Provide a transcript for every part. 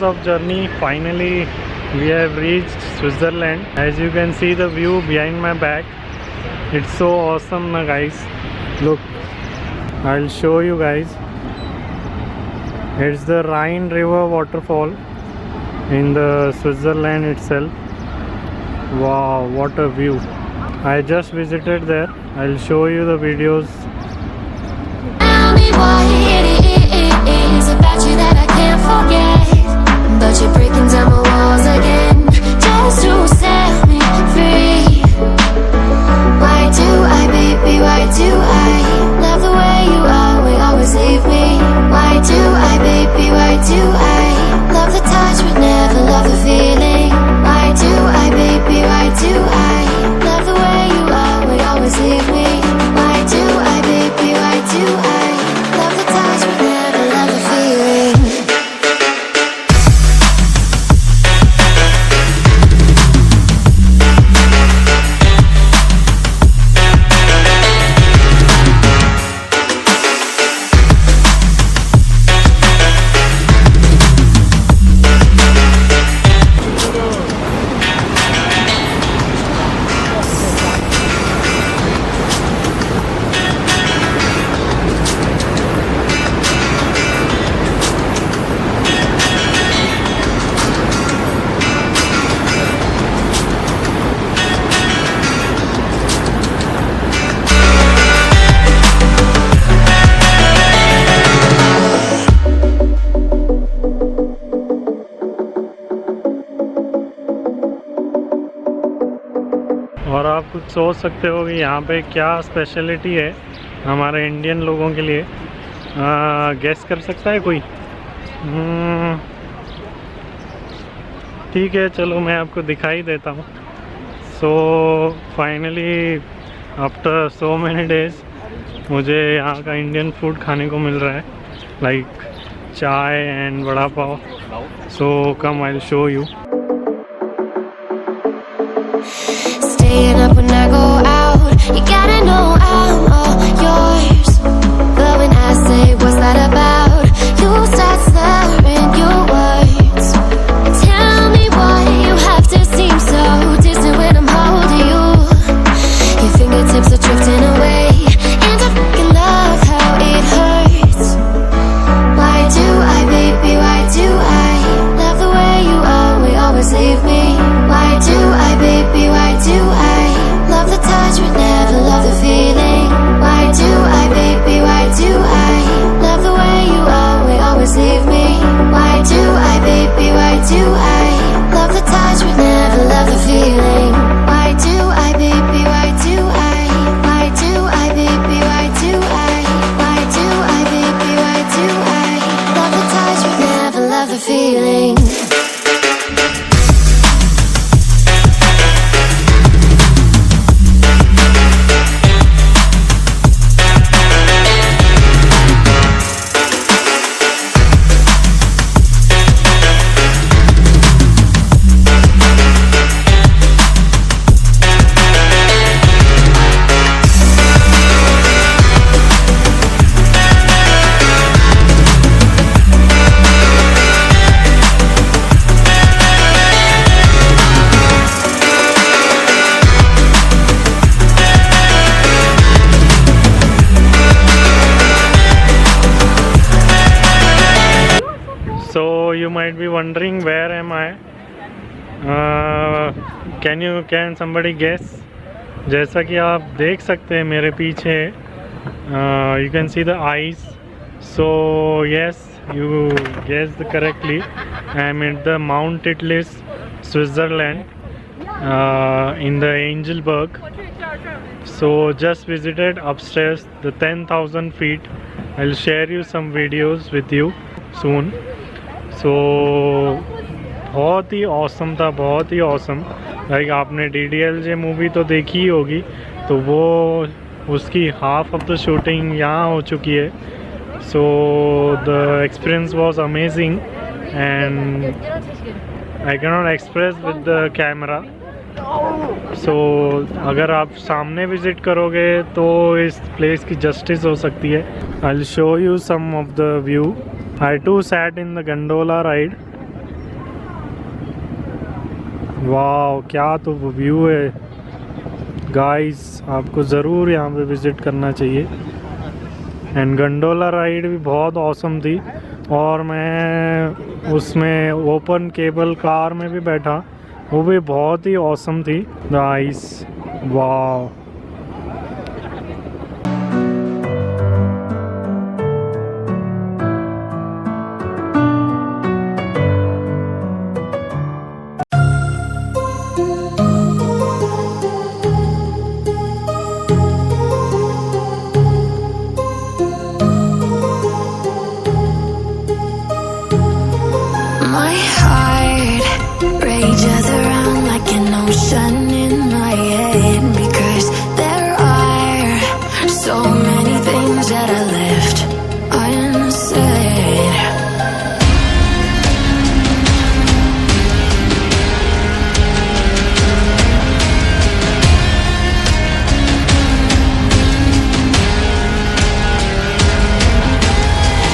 of journey, finally we have reached Switzerland. As you can see the view behind my back, it's so awesome na guys. Look, I'll show you guys. It's the Rhine river waterfall in the Switzerland itself. Wow, what a view. I just visited there. I'll show you the videos. Tell me what it is about you that I can't forget, but you're breaking down my walls again just to set me free. Why do I, baby, why do I love the way you always, always leave me? Why do I, baby, why do I love the touch but never love the feeling? Why do I, baby, why do I love the way you always, always leave me? Why do I, baby, why do I love the touch but never love the feeling? और आप कुछ सोच सकते हो कि यहाँ पे क्या स्पेशलिटी है हमारे इंडियन लोगों के लिए। गेस कर सकता है कोई? ठीक है, चलो मैं आपको दिखाई देता हूँ। So finally after so many days मुझे यहाँ का इंडियन फूड खाने को मिल रहा है, लाइक चाय and vada pav. So come I will show you. Staying up when I go out, you gotta know I'm all yours. But when I say what's that about, you start slurring your words. Tell me why you have to seem so distant when I'm holding you. Your fingertips are drifting away, and I fucking love how it hurts. Why do I, baby, why do I love the way you always, always leave me? Why do I, baby, why do I love the touch but never love the feeling? Why do I, baby, why do I love the way you always, always leave me? Why do I, baby, why do I love the touch but never love the feeling? Why do I, baby, why do I? Why do I, baby, why do I? Why do I, baby, why do I love the touch but never love the feeling? So you might be wondering where am I? Can somebody guess? जैसा कि आप देख सकते हैं मेरे पीछे, you can see the eyes. So yes, you guessed correctly. I am at the Mount Titlis, Switzerland, in the Angelberg. So just visited upstairs the 10,000 feet. I'll share you some videos with you soon. So बहुत ही awesome था, बहुत ही awesome. Like आपने DDLJ movie तो देखी ही होगी, तो वो उसकी हाफ ऑफ द शूटिंग यहाँ हो चुकी है। So the experience was amazing and I can not express with the camera. सो अगर आप सामने विज़िट करोगे तो इस प्लेस की जस्टिस हो सकती है। I will show you some of the view. I too sat in the gondola ride वाह क्या तो व्यू है गाइस, आपको ज़रूर यहाँ पे विज़िट करना चाहिए। एंड गंडोला राइड भी बहुत औसम थी, और मैं उसमें ओपन केबल कार में भी बैठा, वो भी बहुत ही औसम थी गाइस। वाह My heart rages around like an ocean in my head, because there are so many things that I left unsaid.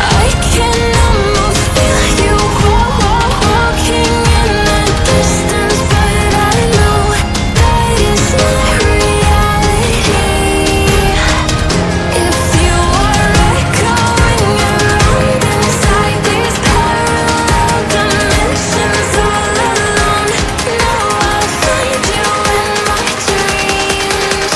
I can almost feel you walking in the distance, but I know that it's not reality. If you are echoing around inside these parallel dimensions all alone, now I'll find you in my dreams.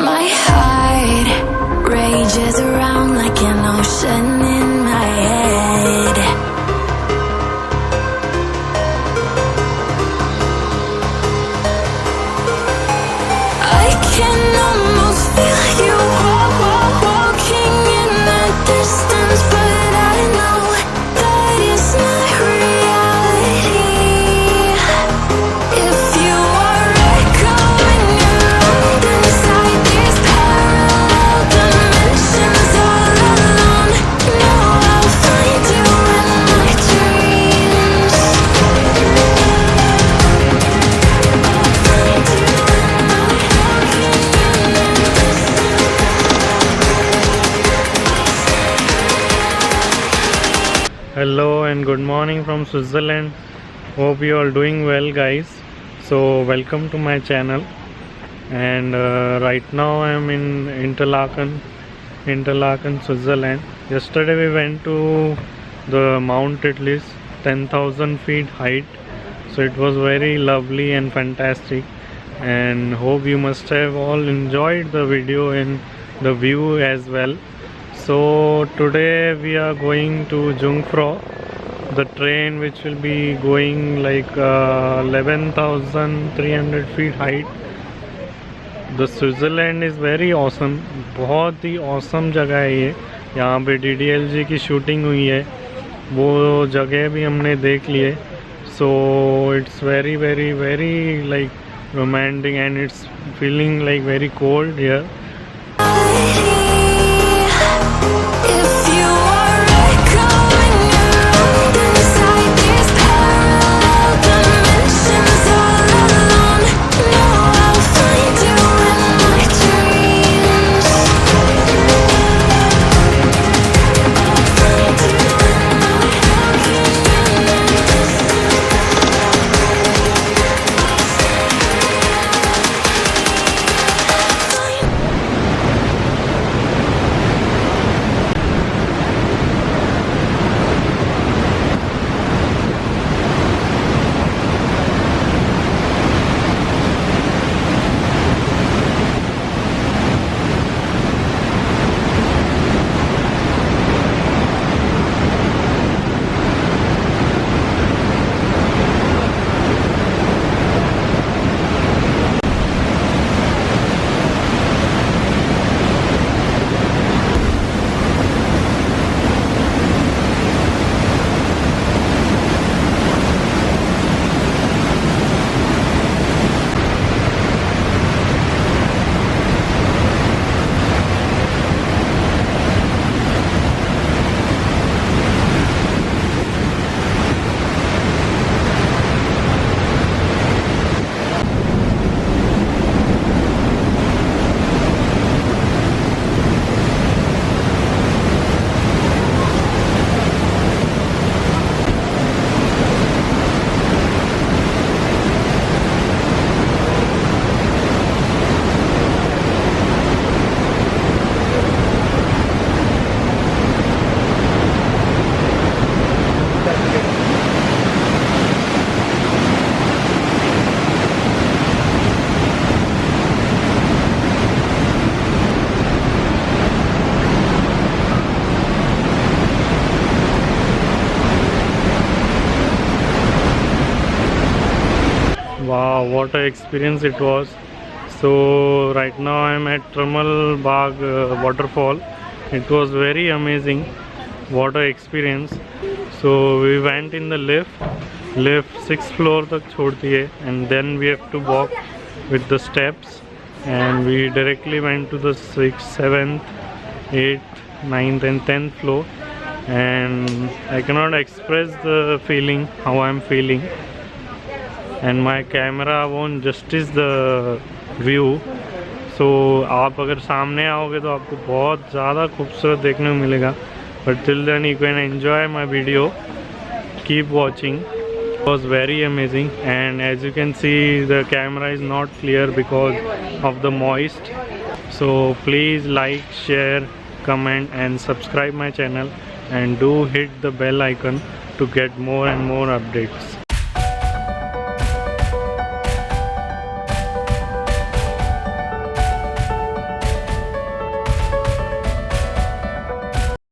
My heart rages around like an ocean in my head. I can almost feel you walking in the distance, but I know that it's not reality. If you are echoing around inside these parallel dimensions all alone, now I'll find you in my dreams. Hello and good morning from Switzerland. Hope you are doing well guys. So welcome to my channel. And right now I am in Interlaken, Switzerland. Yesterday we went to the Mount Titlis, 10,000 feet height. So it was very lovely and fantastic, and hope you must have all enjoyed the video and the view as well. So today we are going to Jungfrau, the train which will be going like 11,300 feet height. The Switzerland is very awesome, बहुत ही awesome जगह है ये। यहाँ पे DDLG की shooting हुई है, वो जगह भी हमने देख लिए। So it's very like romantic, and it's feeling like very cold here. If you are echoing around inside these parallel dimensions all alone, now I'll find you in my dreams. what an experience it was. So right now I'm at Trummelbach waterfall. It was very amazing. What an experience. So we went in the lift 6th floor तक छोड़ती है, and then we have to walk with the steps, and we directly went to the 6th, 7th, 8th, 9th and 10th floor, and I cannot express the feeling how I'm feeling, and my camera won't justice the view. So आप अगर सामने आओगे तो आपको बहुत ज़्यादा खूबसूरत देखने को मिलेगा, but till then you can enjoy my video. Keep watching. It was very amazing, and as you can see the camera is not clear because of the moist. So please like, share, comment and subscribe my channel, and do hit the bell icon to get more and more updates.